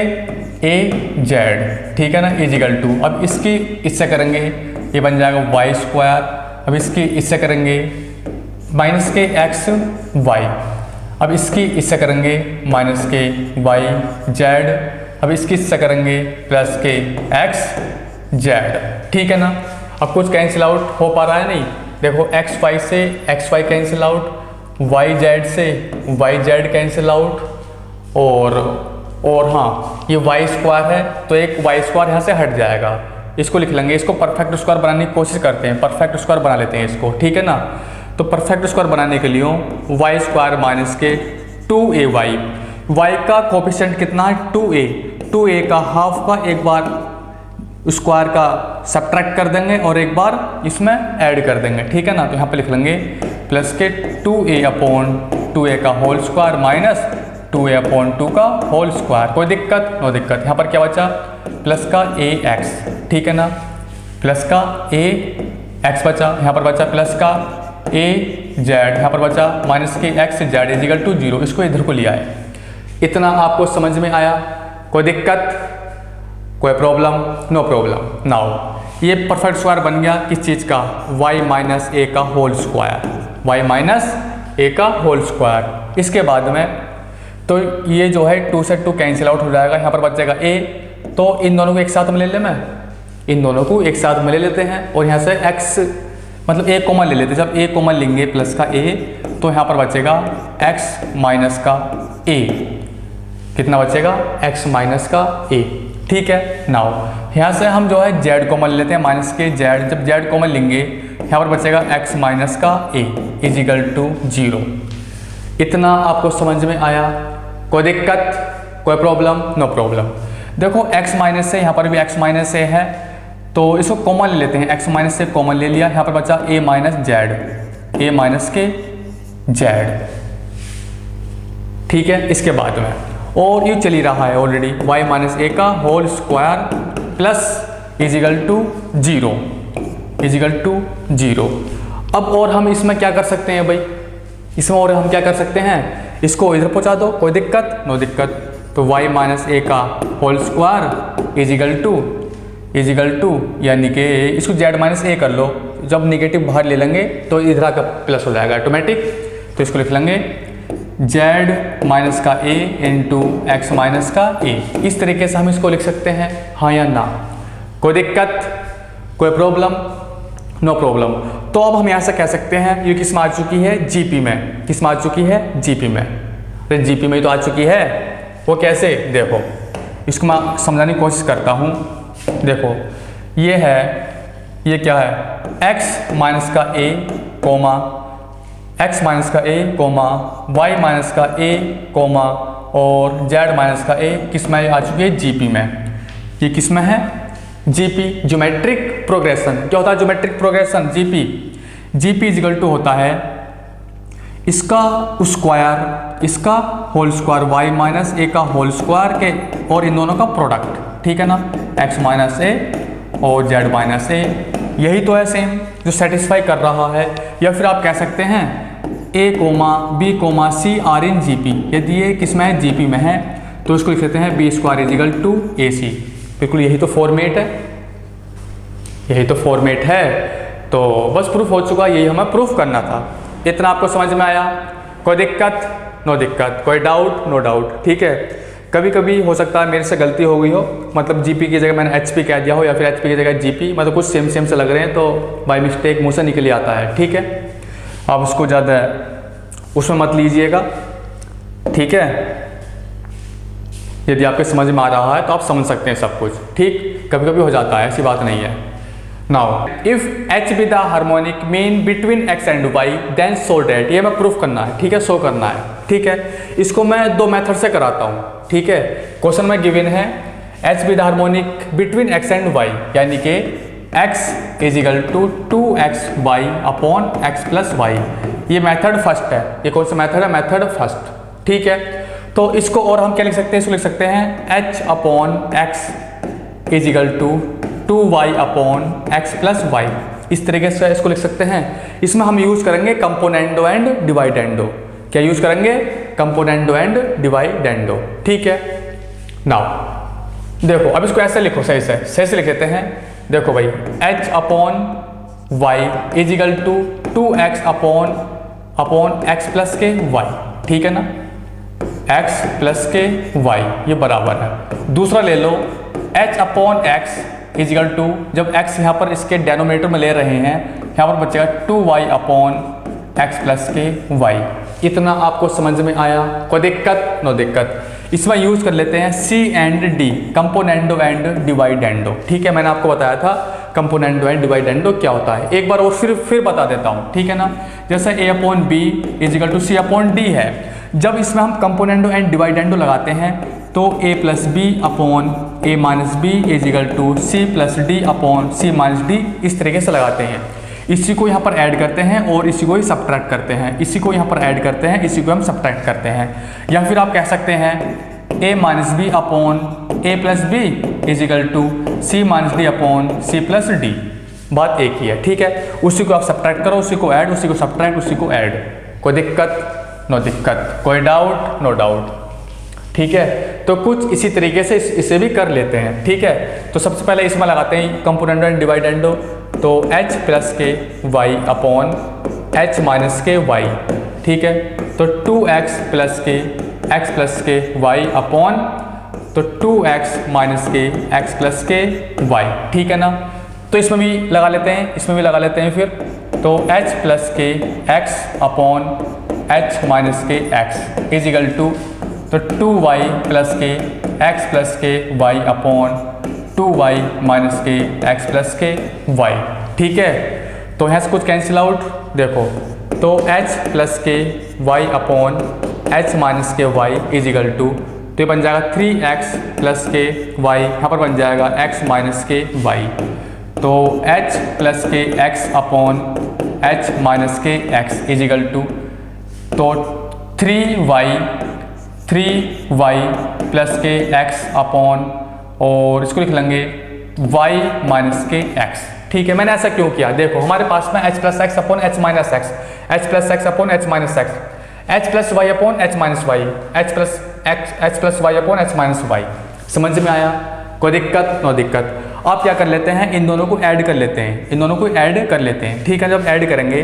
ए जेड, ठीक है ना, इजिकल टू, अब इसकी इससे करेंगे ये बन जाएगा वाई स्क्वायर, अब इसकी इससे करेंगे माइनस के एक्स वाई, अब इसकी इससे करेंगे माइनस के वाई जेड, अब इसकी इससे करेंगे प्लस के एक्स जेड, ठीक है ना। अब कुछ कैंसिल आउट हो पा रहा है नहीं, देखो एक्स वाई से x y cancel out, y z से वाई जेड कैंसिल आउट, और हाँ ये वाई स्क्वायर है तो एक वाई स्क्वायर यहाँ से हट जाएगा, इसको लिख लेंगे। इसको परफेक्ट स्क्वायर बनाने की कोशिश करते हैं, परफेक्ट स्क्वायर बना लेते हैं इसको, ठीक है ना। तो परफेक्ट स्क्वायर बनाने के लिए वाई स्क्वायर माइनस के 2a वाई, वाई का कोफिशिएंट कितना है 2a, 2a का हाफ का एक बार स्क्वायर का सब्ट्रैक्ट कर देंगे और एक बार इसमें ऐड कर देंगे, ठीक है ना। तो यहाँ पे लिख लेंगे प्लस के 2a अपॉन 2a का whole square minus 2a upon 2 का होल स्क्वायर, कोई दिक्कत नो दिक्कत। यहाँ पर क्या बचा प्लस का ax, ठीक है ना, प्लस का ax बचा, यहाँ पर बचा प्लस का a z, यहाँ पर बचा माइनस के x z इजिकल टू 0, इसको इधर को लिया है। इतना आपको समझ में आया, कोई दिक्कत कोई प्रॉब्लम, नो प्रॉब्लम। नाउ ये परफेक्ट स्क्वायर बन गया किस चीज़ का, y माइनस ए का whole square, y minus a का होल स्क्वायर। इसके बाद में तो ये जो है 2 से 2 कैंसिल आउट हो जाएगा, यहाँ पर बचेगा a, तो इन दोनों को एक साथ में ले ले, मैं इन दोनों को एक साथ में ले लेते हैं और यहाँ से x मतलब a कॉमन ले लेते हैं। जब a कॉमन लेंगे प्लस का a तो यहाँ पर बचेगा x माइनस का a, कितना बचेगा x माइनस का a, ठीक है। नाउ यहाँ से हम जो है z कॉमन लेते हैं माइनस के z, जब z कॉमन लेंगे यहाँ पर बचेगा x माइनस का a इजिकल टू 0। इतना आपको समझ में आया, कोई दिक्कत कोई प्रॉब्लम, नो प्रॉब्लम। देखो x माइनस से यहाँ पर भी x माइनस से है तो इसको कॉमन ले लेते हैं, x माइनस से कॉमन ले लिया, यहाँ पर बचा a minus Z, a minus के जेड, ठीक है। इसके बाद में और ये चली रहा है ऑलरेडी y माइनस ए का whole square plus is equal to 0, is equal to 0। अब और हम इसमें क्या कर सकते हैं भाई, इसमें और हम क्या कर सकते हैं, इसको इधर पहुंचा दो, कोई दिक्कत नो दिक्कत। तो y माइनस ए का होल स्क्वायर इजिकल टू यानी कि इसको z माइनस ए कर लो, जब निगेटिव बाहर ले लेंगे तो इधर का प्लस हो जाएगा ऑटोमेटिक, तो इसको लिख लेंगे z माइनस का a इंटू एक्स माइनस का a। इस तरीके से हम इसको लिख सकते हैं, हाँ या ना, कोई दिक्कत कोई प्रॉब्लम, नो प्रॉब्लम। तो अब हम यहाँ से कह सकते हैं ये किस में आ चुकी है, जीपी में, किस में आ चुकी है, जीपी में। अरे जीपी में तो आ चुकी है, वो कैसे, देखो इसको मैं समझाने की कोशिश करता हूँ। देखो ये है, ये क्या है, x माइनस का a कोमा x माइनस का a कोमा y माइनस का a कोमा और z माइनस का a किस में आ चुकी है, जीपी में। ये किस में है, जीपी, ज्योमेट्रिक प्रोग्रेशन। क्या होता है geometric progression, GP is equal to होता है इसका स्क्वायर, इसका whole square, y minus a का होल स्क्वायर के और इन दोनों का प्रोडक्ट, ठीक है ना, x माइनस ए और z माइनस ए। यही तो है सेम जो सेटिस्फाई कर रहा है। या फिर आप कह सकते हैं a comma b comma c are in GP, यदि ये किस में है, जीपी में है, तो इसको लिख सकते हैं बी स्क्वायर इजिकल टू ए सी। बिल्कुल यही तो फॉर्मेट है, यही तो फॉर्मेट है। तो बस प्रूफ हो चुका, यही हमें प्रूफ करना था। इतना आपको समझ में आया, कोई दिक्कत नो दिक्कत, कोई डाउट नो डाउट, ठीक है। कभी कभी हो सकता है मेरे से गलती हो गई हो, मतलब जीपी की जगह मैंने एचपी कह दिया हो या फिर एचपी की जगह जीपी, मतलब कुछ सेम सेम से लग रहे हैं तो बाय मिस्टेक मुँह से निकल आता है, ठीक है। आप उसको ज़्यादा उसमें मत लीजिएगा, ठीक है। यदि आपके समझ में आ रहा है तो आप समझ सकते हैं सब कुछ, ठीक। कभी कभी हो जाता है, ऐसी बात नहीं है। Now if h be the harmonic mean between x and y then so that, ये मैं प्रूफ करना है, ठीक है, शो करना है, ठीक है। इसको मैं दो मेथड से कराता हूँ, ठीक है। क्वेश्चन में गिवन है h be the harmonic between x and y, यानी कि x is equal to 2xy upon x plus y. ये मेथड फर्स्ट है, ये कौन सा मेथड है, मेथड फर्स्ट, ठीक है। तो इसको और हम क्या लिख सकते हैं, इसको लिख सकते हैं h upon x is equal to 2y upon x plus y. इस तरीके से इसको लिख सकते हैं। इसमें हम यूज़ करेंगे कंपोनेंडो एंड डिवाइडेंडो। क्या यूज़ करेंगे, कंपोनेंडो एंड डिवाइडेंडो। ठीक है, नाउ देखो अब इसको ऐसे लिखो, सही से लिख देते हैं। देखो भाई h upon y is equal to 2x upon x plus के y। ठीक है ना, x प्लस के y ये बराबर है। दूसरा ले लो h upon x is equal to, जब x यहाँ पर इसके डेनोमिनेटर में ले रहे हैं, यहाँ पर बचेगा 2y अपॉन x प्लस के y। इतना आपको समझ में आया? कोई दिक्कत? नो दिक्कत। इसमें यूज कर लेते हैं C and D, componendo and dividendo. ठीक है, मैंने आपको बताया था कंपोनेंडो एंड डिवाइडेंडो क्या होता है, एक बार और फिर बता देता हूँ। ठीक है ना, जैसे a upon b is equal to c upon d है। जब इसमें हम कंपोनेंडो एंड डिवाइडेंडो लगाते हैं तो a plus B upon a minus b is equal to c plus d upon c minus d, इस तरीके से लगाते हैं। इसी को यहाँ पर ऐड करते हैं और इसी को ही सब्ट्रैक्ट करते हैं, इसी को यहाँ पर ऐड करते हैं, इसी को हम सब्ट्रैक्ट करते हैं। या फिर आप कह सकते हैं a minus B upon a plus b is equal to c minus d upon c plus d. बात एक ही है। ठीक है, उसी को आप सब्ट्रैक्ट करो, उसी को ऐड, उसी को सब्ट्रैक्ट, उसी को ऐड। कोई दिक्कत? नो दिक्कत। कोई डाउट? No doubt. ठीक है, तो कुछ इसी तरीके से इसे भी कर लेते हैं। ठीक है, तो सबसे पहले इसमें लगाते हैं कंपोनेंडो एंड डिवाइडेंडो। तो h प्लस के y अपॉन h माइनस के y। ठीक है, तो 2x प्लस के x प्लस के y अपॉन तो 2x माइनस के x प्लस के y। ठीक है ना, तो इसमें भी लगा लेते हैं, इसमें भी लगा लेते हैं फिर। तो h प्लस के x अपॉन h माइनस के x इज इक्वल टू तो 2y प्लस के x प्लस के y अपॉन 2y माइनस के x प्लस के y। ठीक है, तो यहाँ से कुछ कैंसिल आउट। देखो तो h प्लस के y अपॉन h माइनस के y इज इक्वल टू, तो ये बन जाएगा 3x प्लस के y, यहाँ पर बन जाएगा x माइनस के y। तो h प्लस के x अपॉन h माइनस के x इज इक्वल टू तो 3y प्लस के x अपॉन, और इसको लिख लेंगे y माइनस के x। ठीक है, मैंने ऐसा क्यों किया? देखो हमारे पास में h plus x upon h minus x, h plus x upon h minus x, h plus y upon h minus y, h plus y upon h minus y. समझ में आया? कोई दिक्कत? नो दिक्कत। आप क्या कर लेते हैं, इन दोनों को ऐड कर लेते हैं, इन दोनों को ऐड कर लेते हैं। ठीक है, जब ऐड करेंगे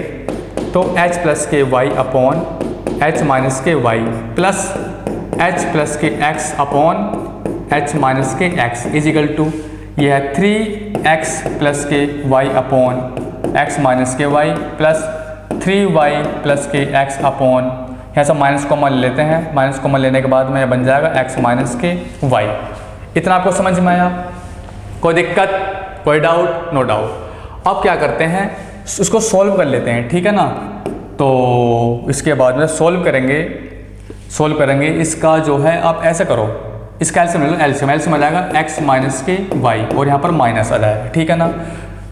तो h प्लस के y अपॉन h माइनस के y प्लस h प्लस के x अपॉन h माइनस के x इज इक्वल टू, यह है 3x प्लस के y अपॉन x माइनस के y प्लस 3y प्लस के x अपॉन, यहाँ से माइनस कॉमन ले लेते हैं, माइनस कॉमन लेने के बाद में बन जाएगा x माइनस के y। इतना आपको समझ में आया? कोई दिक्कत? कोई डाउट? No doubt. अब क्या करते हैं, इसको सॉल्व कर लेते हैं। ठीक है ना, तो इसके बाद में सॉल्व करेंगे इसका जो है, आप ऐसे करो, इसका एलसीएम ले लो, एलसीएम आ जाएगा x माइनस के y और यहाँ पर माइनस आ जाएगा। ठीक है ना,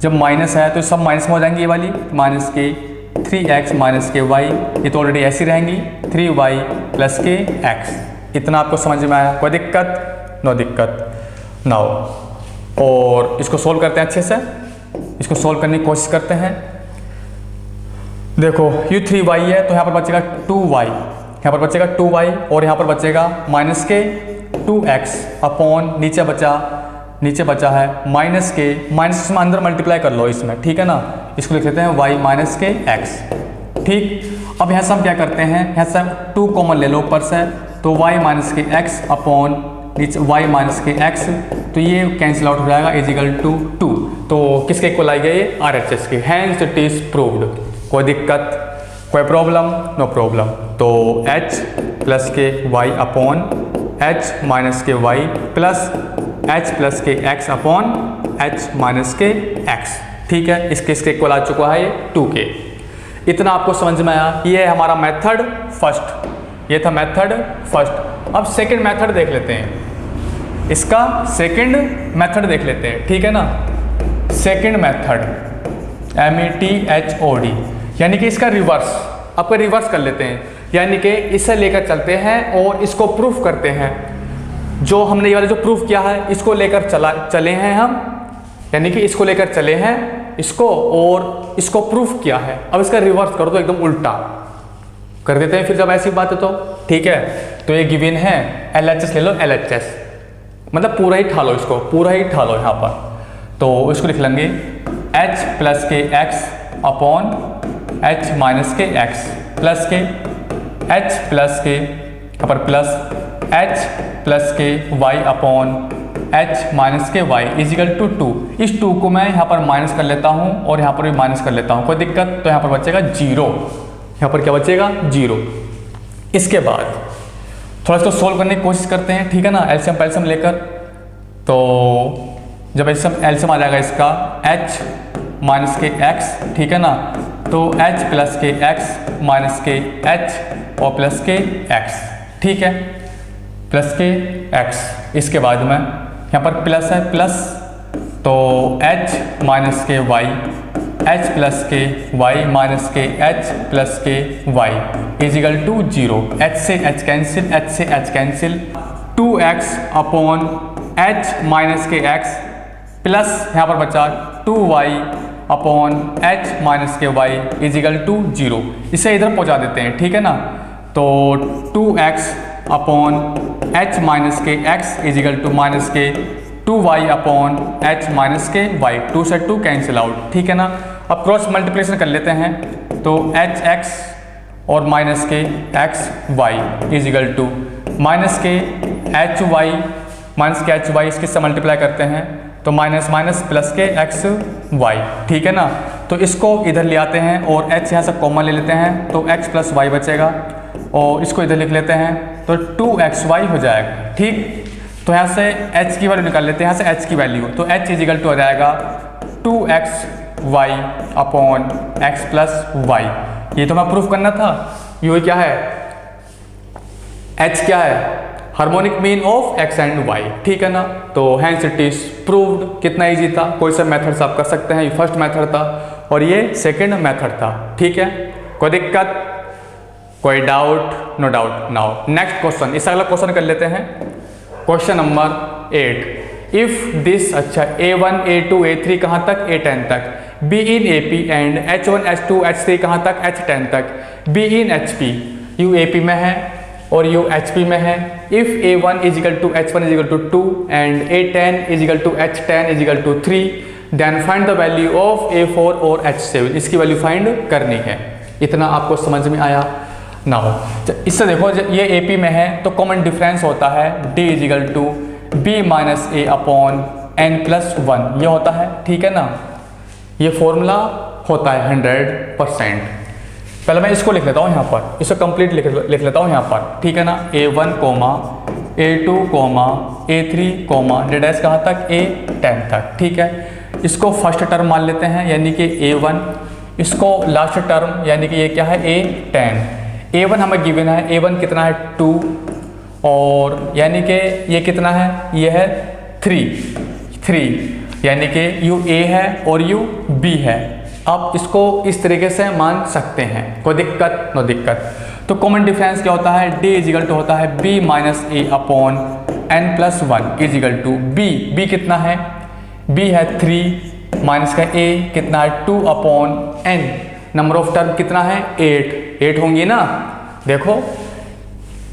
जब माइनस है तो सब माइनस में हो जाएंगी, ये वाली माइनस के 3x माइनस के y, ये तो ऑलरेडी ऐसी रहेंगी 3y प्लस के x। इतना आपको समझ में आया? कोई दिक्कत? नो दिक्कत। नाउ और इसको सोल्व करते हैं, अच्छे से इसको सोल्व करने की कोशिश करते हैं। देखो ये 3y है तो यहाँ पर बचेगा 2y, यहाँ पर बचेगा 2y और यहाँ पर बचेगा माइनस के 2x अपॉन नीचे बचा है माइनस के, माइनस में अंदर मल्टीप्लाई कर लो इसमें। ठीक है ना, इसको लिख लेते हैं y माइनस के x। ठीक, अब यहाँ से हम क्या करते हैं, यहाँ से 2 कॉमन ले लो ऊपर से, तो y माइनस के x अपॉन नीचे y माइनस के x, तो ये कैंसिल आउट हो जाएगा इज इक्वल टू 2। तो किसके इक्वल आएगा? ये RHS के। Hence it is proved. कोई दिक्कत? कोई प्रॉब्लम? No problem. तो h प्लस के y अपॉन h माइनस के y प्लस h प्लस के x अपॉन h माइनस के x। ठीक है, इसके इक्वल आ चुका है ये 2k। इतना आपको समझ में आया? ये है हमारा मेथड फर्स्ट, ये था मेथड फर्स्ट। अब सेकंड मेथड देख लेते हैं, इसका सेकंड मेथड देख लेते हैं। ठीक है ना, सेकंड मेथड METHOD, यानी कि इसका रिवर्स, आपका रिवर्स कर लेते हैं, यानी कि इसे लेकर चलते हैं और इसको प्रूफ करते हैं। जो हमने ये वाला जो प्रूफ किया है इसको लेकर चले हैं हम, यानी कि इसको लेकर चले हैं इसको और इसको प्रूफ किया है। अब इसका रिवर्स कर दो, एकदम उल्टा कर देते हैं फिर जब ऐसी बात है तो, ठीक है। तो ये गिवन है, LHS ले लो, LHS मतलब पूरा ही ठा लो, इसको पूरा ही ठा लो यहाँ पर। तो इसको लिख लेंगे h प्लस के x अपॉन h माइनस के x प्लस के h प्लस के यहाँ पर प्लस h प्लस के y अपॉन h माइनस के y इजिकल टू 2। इस 2 को मैं यहाँ पर माइनस कर लेता हूँ और यहाँ पर भी माइनस कर लेता हूँ, कोई दिक्कत। तो यहाँ पर बचेगा 0, यहाँ पर क्या बचेगा 0। इसके बाद थोड़ा इसको सोल्व करने की कोशिश करते हैं, ठीक है ना, एलसीएम पैलसीएम लेकर। तो जब एलसीएम आ जाएगा इसका h माइनस के x, ठीक है ना, तो h प्लस के x माइनस के h और प्लस के x, ठीक है, प्लस के x। इसके बाद में यहाँ पर प्लस है, प्लस तो h माइनस के y, h प्लस के y माइनस के h प्लस के y इजिकल टू 0। h से h कैंसिल, h से h cancel, 2x upon h minus के x प्लस यहाँ पर बचा 2y अपॉन h माइनस के y इजिकल टू 0। इसे इधर पहुँचा देते हैं, ठीक है ना। तो 2x अपॉन h माइनस के x इजिकल टू माइनस के 2y अपॉन h माइनस के y, 2 से 2 कैंसिल आउट, ठीक है ना। अब क्रॉस मल्टीप्लिकेशन कर लेते हैं, तो hx और माइनस के xy इजिकल टू माइनस के hy माइनस के hy, इसके से मल्टीप्लाई करते हैं तो माइनस माइनस प्लस के xy, ठीक है ना। तो इसको इधर ले आते हैं और h यहाँ से कॉमन ले लेते हैं, तो x प्लस y बचेगा और इसको इधर लिख लेते हैं तो 2xy हो जाएगा, ठीक। तो यहाँ से h की वैल्यू निकाल लेते हैं, यहाँ से h की वैल्यू, तो h इजिकल टू हो जाएगा 2xy upon x plus y। ये तो मैं प्रूफ करना था, ये क्या है, h क्या है, harmonic mean of x and y, ठीक है ना। तो हैंस इट इज प्रूव्ड। कितना इजी था, कोई सा मेथड आप कर सकते हैं। ये फर्स्ट मेथड था और ये सेकंड मेथड था, ठीक है। कोई दिक्कत, कोई doubt? No doubt. Now next question, इस अगला क्वेश्चन कर लेते हैं। क्वेश्चन नंबर 8, इफ दिस, अच्छा A1 A2 A3 कहाँ तक, A10 तक, B in AP and H1 H2 H3 कहाँ तक, H10 तक, B in HP, U AP में है और U HP में है। If A1 is equal to H1 is equal to 2 and A10 is equal to H10 is equal to 3, then find the value of A4 और H7, इसकी वैल्यू फाइंड करनी है। इतना आपको समझ में आया ना हो। इससे देखो ये AP में है तो कॉमन डिफरेंस होता है D is equal to B minus A upon N plus 1, ये होता है, ठीक है ना। ये फॉर्मूला होता है 100%। पहले मैं इसको लिख लेता हूँ यहाँ पर, इसको कंप्लीट लिख लेता हूँ यहाँ पर, ठीक है ना। A1 coma A2 coma A3 coma डेडैस कहाँ तक, A10 तक, ठीक है। इसको फर्स्ट टर्म मान लेते हैं यानी कि A1, इसको लास्ट टर्म यानी कि ये क्या है, A10। A1 हमें गिवन है, A1 कितना है 2 और यानी कि ये कितना है, ये है 3 यानी कि U A है और U B है। आप इसको इस तरीके से मान सकते हैं, कोई दिक्कत? नो दिक्कत। तो कॉमन डिफरेंस क्या होता है, D इजिकल टू होता है B minus A upon N plus 1 is equal to B कितना है, B है 3 माइनस का A कितना है 2 upon N, number of term कितना है 8 होंगी ना। देखो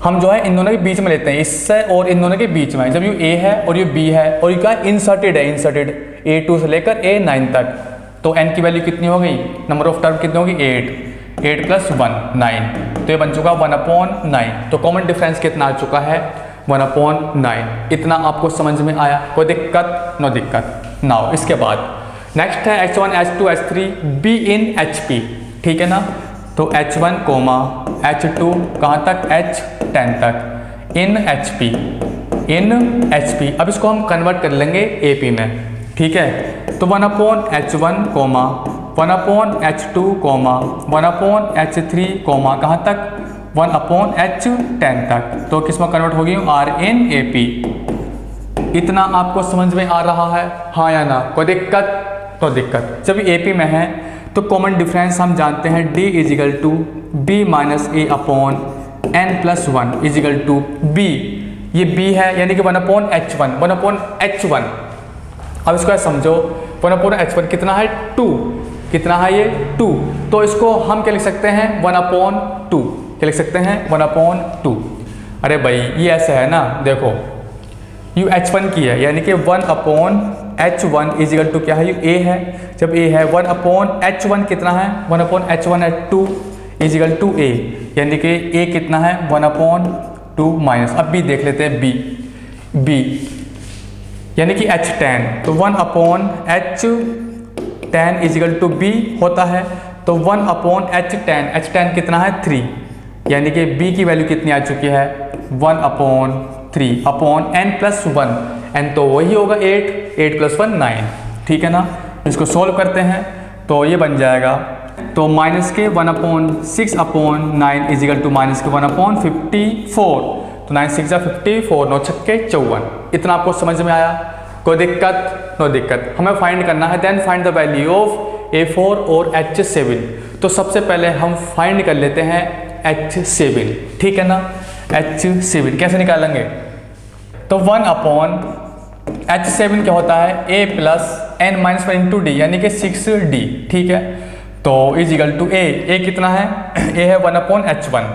हम जो है इन दोनों के बीच में लेते हैं, इससे और इन दोनों के बीच में, जब ये A है और ये B है और ये क्या इंसर्टेड है, इंसर्टेड A2 से लेकर A9 तक, तो n की वैल्यू कितनी हो गई, नंबर ऑफ टर्म कितनी होगी 8 प्लस 1 9, तो ये बन चुका 1/9। तो कॉमन डिफरेंस कितना आ चुका है 1/9। इतना आपको समझ में आया, कोई दिक्कत? नो दिक्कत। नाउ इसके बाद नेक्स्ट है H1 H2 H3 B in HP, ठीक है ना। तो H1 कोमा H2 कहाँ तक, H10 तक, इन HP। अब इसको हम कन्वर्ट कर लेंगे AP में, ठीक है। तो 1/H1 coma 1/H2 coma 1/H3 coma कहाँ तक, 1/H10 तक, तो किस में कन्वर्ट होगी, R in AP। इतना आपको समझ में आ रहा है, हाँ या ना? कोई दिक्कत? तो दिक्कत। जब AP में है तो कॉमन डिफरेंस हम जानते हैं D is equal to B minus A upon N plus 1 is equal to B, ये B है यानी कि 1/H1 अब इसको समझो, 1/H1 कितना है 2, कितना है ये 2, तो इसको हम क्या लिख सकते हैं 1/2, क्या लिख सकते हैं 1/2। अरे भाई ये ऐसा है ना, देखो यू H1 की है, यानी कि 1/H1 इजिकल टू क्या है, यू A है। जब A है 1/H1 कितना है, 1/H1 है 2 इजिकल टू A, यानी कि A कितना है 1/2 माइनस। अब B देख लेते हैं, B यानी कि H10, तो 1/H10 इजिकल टू B होता है, तो 1/H10, H10 कितना है 3, यानी कि B की वैल्यू कितनी आ चुकी है 1/3 अपॉन n+1, n तो वही होगा 8, 8 + 1 9, ठीक है ना। इसको सोल्व करते हैं तो ये बन जाएगा, तो माइनस के 1/6/9 इजिकल टू माइनस के 1/54, तो 9 6 54, 9 छक्के 54। इतना आपको समझ में आया, कोई दिक्कत? नो दिक्कत। हमें फाइंड करना है then find the value of A4 और H7। तो सबसे पहले हम फाइंड कर लेते हैं H7, ठीक है ना। H7 कैसे निकालेंगे, तो 1/H7 क्या होता है A + n-1 × D, यानी कि 6D, ठीक है। तो इजिकल टू A कितना है, A है 1/H1,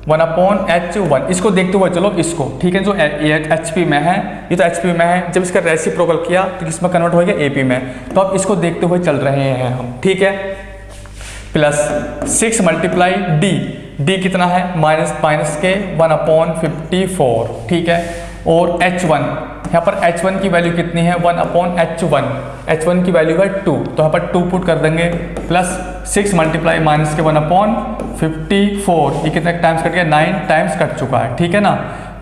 1/H1। इसको देखते हुए चलो इसको, ठीक है, जो HP में है, ये तो HP में है, जब इसका रेसिप्रोकल किया तो किसमें कन्वर्ट हो गया AP में, तो अब इसको देखते हुए चल रहे हैं हम, ठीक है। +6 × D कितना है माइनस के 1/54, ठीक है। और H1, यहाँ पर H1 की वैल्यू कितनी है 1/H1, H1 की वैल्यू है 2, तो यहाँ पर 2 पुट कर देंगे, +6 × माइनस के 1/54, ये कितने टाइम्स कट गया 9 टाइम्स कट चुका है, ठीक है ना।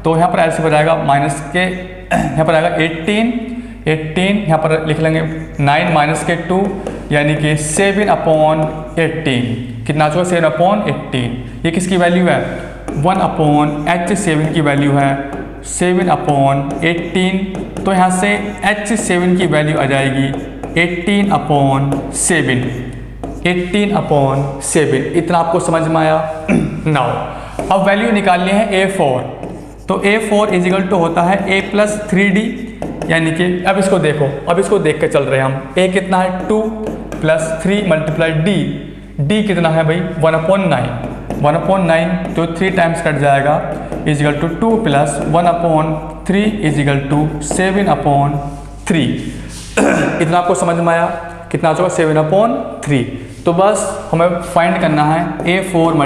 तो यहाँ पर ऐसे हो जाएगा माइनस के, यहाँ पर आएगा 18, यहाँ पर लिख लेंगे 9 माइनस के 2, यानी कि 7/18, कितना चुका 7/18। ये किसकी वैल्यू है 1/H7 की वैल्यू है 7/18, तो यहाँ से H7 की वैल्यू आ जाएगी 18/7, 18/7। इतना आपको समझ में आया। नाउ अब वैल्यू निकालनी है A4, तो A4 इजिकल टू होता है A + 3D, यानी कि अब इसको देखो, अब इसको देख के चल रहे हैं हम। A कितना है 2 + 3 × D कितना है भाई 1/9, तो 3 टाइम्स कट जाएगा, इजिकल टू 2 + 1/3 इजिकल टू 7/3। इतना आपको समझ में आया, कितना होगा 7/3। तो बस हमें फाइंड करना है A4 ×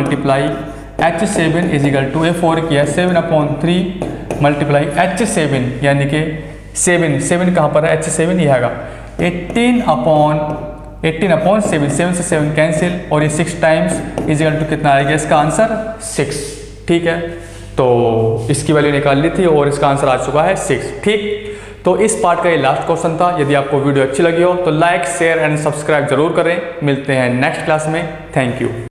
H7 is equal to A4 किया 7/3 × H7, यानी कि 7 कहाँ पर है, H7 ही आएगा 18/7, 7 से 7 कैंसिल, और ये 6 टाइम्स इजिकल टू कितना आएगा, इसका आंसर 6, ठीक है। तो इसकी वैल्यू निकाल ली थी और इसका आंसर आ चुका है 6, ठीक। तो इस पार्ट का ये लास्ट क्वेश्चन था। यदि आपको वीडियो अच्छी लगी हो तो लाइक, शेयर एंड सब्सक्राइब जरूर करें। मिलते हैं नेक्स्ट क्लास में। Thank you.